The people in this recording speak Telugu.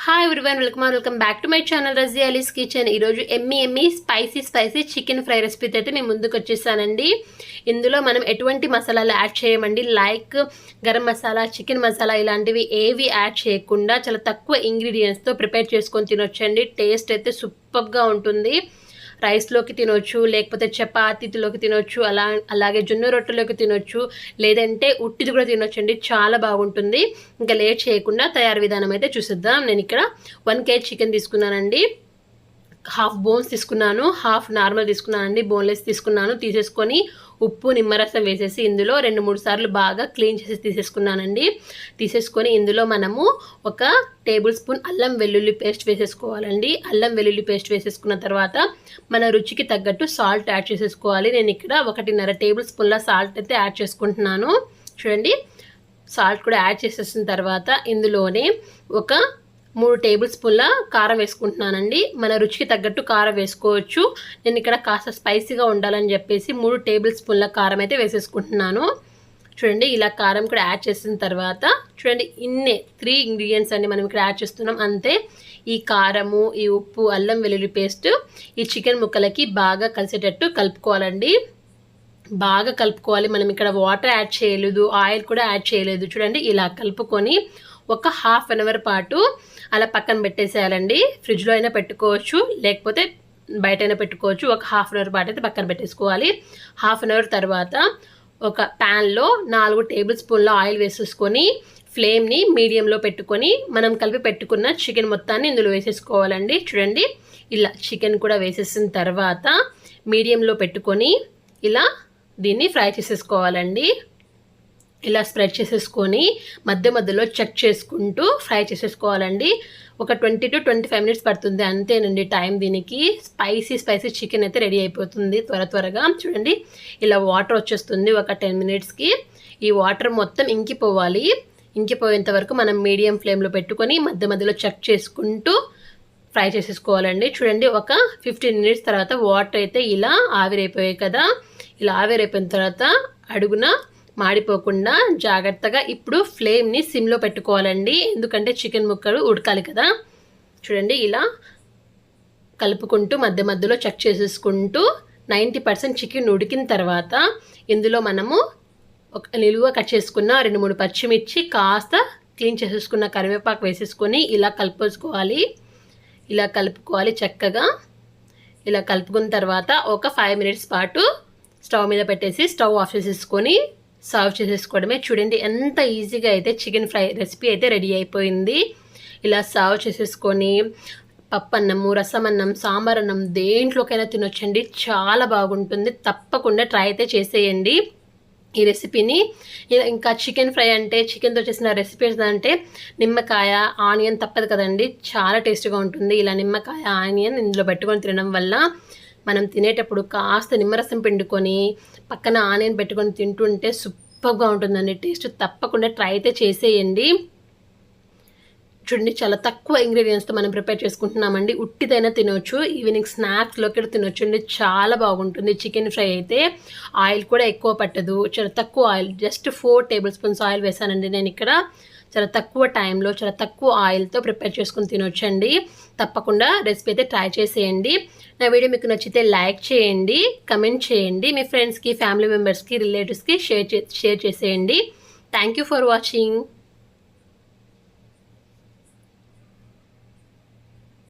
Hi everyone, welcome back to my channel Razi Ali's kitchen. ఈరోజు ఎమ్మి స్పైసీ చికెన్ ఫ్రై రెసిపీతో అయితే మేము ముందుకు వచ్చేసానండి. ఇందులో మనం ఎటువంటి మసాలాలు యాడ్ చేయమండి. లైక్ గరం మసాలా, చికెన్ మసాలా ఇలాంటివి ఏవి యాడ్ చేయకుండా చాలా తక్కువ ఇంగ్రీడియంట్స్తో ప్రిపేర్ చేసుకొని తినొచ్చండి. టేస్ట్ అయితే సూపర్గా ఉంటుంది. రైస్లోకి తినొచ్చు, లేకపోతే చపాతీలోకి తినొచ్చు, అలాగే జొన్న రొట్టెలోకి తినొచ్చు, లేదంటే ఉట్టిది కూడా తినొచ్చండి. చాలా బాగుంటుంది. ఇంకా లేట్ చేయకుండా తయారు విధానం అయితే చూసిద్దాం. నేను ఇక్కడ 1 kg చికెన్ తీసుకున్నానండి. హాఫ్ బోన్స్ తీసుకున్నాను, హాఫ్ నార్మల్ తీసుకున్నానండి. బోన్లెస్ తీసుకున్నాను. తీసేసుకొని ఉప్పు నిమ్మరసం వేసేసి ఇందులో 2-3 సార్లు బాగా క్లీన్ చేసి తీసేసుకున్నానండి. తీసేసుకొని ఇందులో మనము 1 టేబుల్ స్పూన్ అల్లం వెల్లుల్లి పేస్ట్ వేసేసుకోవాలండి. అల్లం వెల్లుల్లి పేస్ట్ వేసేసుకున్న తర్వాత మన రుచికి తగ్గట్టు సాల్ట్ యాడ్ చేసేసుకోవాలి. నేను ఇక్కడ 1.5 టేబుల్ స్పూన్ల సాల్ట్ అయితే యాడ్ చేసుకుంటున్నాను. చూడండి, సాల్ట్ కూడా యాడ్ చేసేసిన తర్వాత ఇందులోనే 3 టేబుల్ స్పూన్ల కారం వేసుకుంటున్నానండి. మన రుచికి తగ్గట్టు కారం వేసుకోవచ్చు. నేను ఇక్కడ కాస్త స్పైసీగా ఉండాలని చెప్పేసి 3 టేబుల్ స్పూన్ల కారం అయితే వేసేసుకుంటున్నాను. చూడండి, ఇలా కారం కూడా యాడ్ చేసిన తర్వాత చూడండి, 3 ఇంగ్రీడియంట్స్ అండి మనం ఇక్కడ యాడ్ చేస్తున్నాం. అంతే. ఈ కారము, ఈ ఉప్పు, అల్లం వెల్లుల్లి పేస్ట్ ఈ చికెన్ ముక్కలకి బాగా కలిసేటట్టు కలుపుకోవాలండి. బాగా కలుపుకోవాలి. మనం ఇక్కడ వాటర్ యాడ్ చేయలేదు, ఆయిల్ కూడా యాడ్ చేయలేదు. చూడండి, ఇలా కలుపుకొని 1 హాఫ్ అన్ అవర్ పాటు అలా పక్కన పెట్టేసేయాలండి. ఫ్రిడ్జ్లో అయినా పెట్టుకోవచ్చు, లేకపోతే బయట అయినా పెట్టుకోవచ్చు. 1 హాఫ్ అన్ అవర్ పాటు అయితే పక్కన పెట్టేసుకోవాలి. హాఫ్ అన్ అవర్ తర్వాత ఒక ప్యాన్లో 4 టేబుల్ స్పూన్ల ఆయిల్ వేసేసుకొని ఫ్లేమ్ని మీడియంలో పెట్టుకొని మనం కలిపి పెట్టుకున్న చికెన్ మొత్తాన్ని ఇందులో వేసేసుకోవాలండి. చూడండి, ఇలా చికెన్ కూడా వేసేసిన తర్వాత మీడియంలో పెట్టుకొని ఇలా దీన్ని ఫ్రై చేసేసుకోవాలండి. ఇలా స్ప్రెడ్ చేసేసుకొని మధ్యలో చెక్ చేసుకుంటూ ఫ్రై చేసేసుకోవాలండి. ఒక 20 to 25 మినిట్స్ పడుతుంది, అంతేనండి టైం. దీనికి స్పైసీ చికెన్ అయితే రెడీ అయిపోతుంది త్వరగా. చూడండి, ఇలా వాటర్ వచ్చేస్తుంది ఒక 10 మినిట్స్కి. ఈ వాటర్ మొత్తం ఇంకిపోవాలి. ఇంకిపోయేంత వరకు మనం మీడియం ఫ్లేమ్లో పెట్టుకొని మధ్యలో చెక్ చేసుకుంటూ ఫ్రై చేసేసుకోవాలండి. చూడండి, ఒక 15 మినిట్స్ తర్వాత వాటర్ అయితే ఇలా ఆవిరైపోయాయి కదా. ఇలా ఆవిరైపోయిన తర్వాత అడుగున మాడిపోకుండా జాగ్రత్తగా ఇప్పుడు ఫ్లేమ్ని సిమ్లో పెట్టుకోవాలండి. ఎందుకంటే చికెన్ ముక్కలు ఉడకాలి కదా. చూడండి, ఇలా కలుపుకుంటూ మధ్యలో చెక్ చేసేసుకుంటూ 90% చికెన్ ఉడికిన తర్వాత ఇందులో మనము నిలువ కట్ చేసుకున్న 2-3 పచ్చిమిర్చి, కాస్త క్లీన్ చేసేసుకున్న కరివేపాకు వేసేసుకొని ఇలా కలుపుకోవాలి. ఇలా కలుపుకోవాలి చక్కగా. ఇలా కలుపుకున్న తర్వాత ఒక 5 మినిట్స్ పాటు స్టవ్ మీద పెట్టేసి స్టవ్ ఆఫ్ చేసేసుకొని సర్వ్ చేసేసుకోవడమే. చూడండి, ఎంత ఈజీగా అయితే చికెన్ ఫ్రై రెసిపీ అయితే రెడీ అయిపోయింది. ఇలా సర్వ్ చేసేసుకొని పప్పన్నము, రసమన్నం, సాంబార్ అన్నం దేంట్లోకైనా తినొచ్చండి. చాలా బాగుంటుంది. తప్పకుండా ట్రై అయితే చేసేయండి ఈ రెసిపీని. ఇంకా చికెన్ ఫ్రై అంటే, చికెన్తో చేసిన రెసిపీస్ అంటే నిమ్మకాయ, ఆనియన్ తప్పదు కదండి. చాలా టేస్ట్గా ఉంటుంది. ఇలా నిమ్మకాయ, ఆనియన్ ఇందులో పెట్టుకొని తినడం వల్ల మనం తినేటప్పుడు కాస్త నిమ్మరసం పిండుకొని పక్కన ఆనియన్ పెట్టుకొని తింటుంటే సూపర్గా ఉంటుందండి టేస్ట్. తప్పకుండా ట్రై అయితే చేసేయండి. చూడండి, చాలా తక్కువ ఇంగ్రీడియంట్స్తో మనం ప్రిపేర్ చేసుకుంటున్నామండి. ఉట్టిదైనా తినవచ్చు, ఈవినింగ్ స్నాక్స్లోకి కూడా తినొచ్చు అండి. చాలా బాగుంటుంది చికెన్ ఫ్రై అయితే. ఆయిల్ కూడా ఎక్కువ పట్టదు, చాలా తక్కువ oil, just 4 table spoons oil వేసానండి నేను ఇక్కడ. చాలా తక్కువ టైంలో చాలా తక్కువ ఆయిల్తో ప్రిపేర్ చేసుకుని తినొచ్చండి. తప్పకుండా రెసిపీ అయితే ట్రై చేసేయండి. నా వీడియో మీకు నచ్చితే లైక్ చేయండి, కమెంట్ చేయండి, మీ ఫ్రెండ్స్కి, ఫ్యామిలీ మెంబర్స్కి, రిలేటివ్స్కి షేర్ చేసేయండి. Thank you for watching.